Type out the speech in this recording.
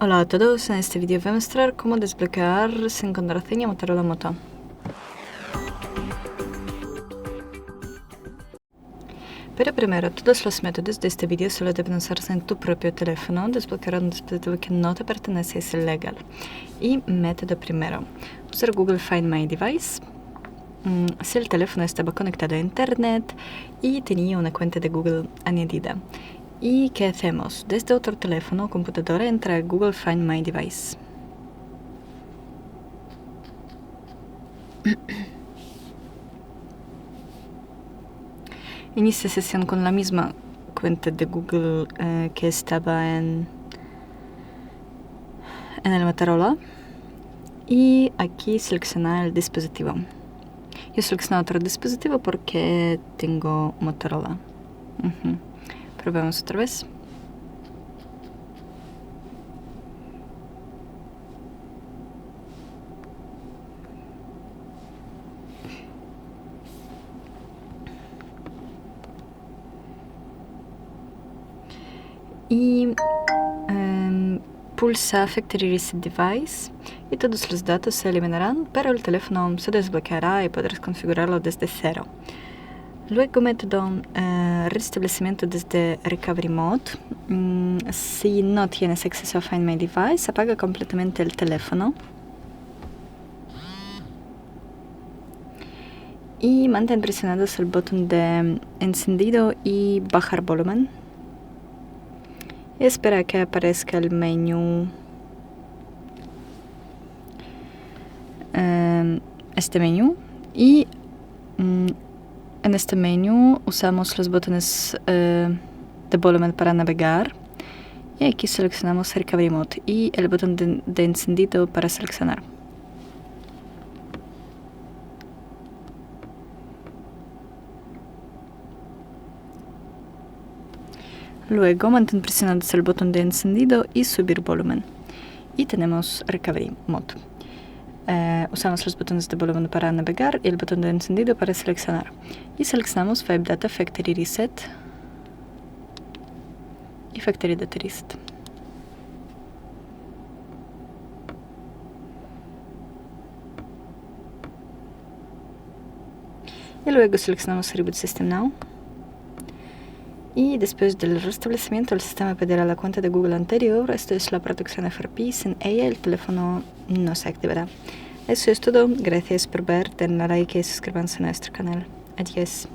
Hola a todos, en este vídeo voy a mostrar cómo desbloquear sin contraseña Motorola Moto. Pero primero, todos los métodos de este vídeo solo deben usarse en tu propio teléfono. Desbloquear un dispositivo que no te pertenece es ilegal. Y método primero, usar Google Find My Device. Si el teléfono estaba conectado a internet y tenía una cuenta de Google añadida. ¿Y qué hacemos? Desde otro teléfono o computadora entra a Google Find My Device. Inicia sesión con la misma cuenta de Google que estaba en el Motorola. Y aquí selecciona el dispositivo. Yo selecciono otro dispositivo porque tengo Motorola. Probemos otra vez. Y pulsa Factory Reset Device y todos los datos se eliminarán, pero el teléfono se desbloqueará y podrás configurarlo desde cero. Luego método restablecimiento desde Recovery Mode. Si no tienes acceso a Find My Device, apaga completamente el teléfono. Y mantén presionados el botón de encendido y bajar volumen. Y espera que aparezca el menú. Este menú. Y en este menú usamos los botones de volumen para navegar. Y aquí seleccionamos Recovery Mode y el botón de encendido para seleccionar. Luego mantén presionados el botón de encendido y subir volumen. Y tenemos Recovery Mode. Usamos los botones de volumen para navegar y el botón de encendido para seleccionar. Y seleccionamos Five Data Factory Reset y Factory Data Reset. Y luego seleccionamos Reboot System Now. Y después del restablecimiento el sistema pedirá la cuenta de Google anterior. Esto es la protección FRP. Sin ella el teléfono no se activará. Eso es todo. Gracias por ver. Den like y suscríbanse a nuestro canal. Adiós.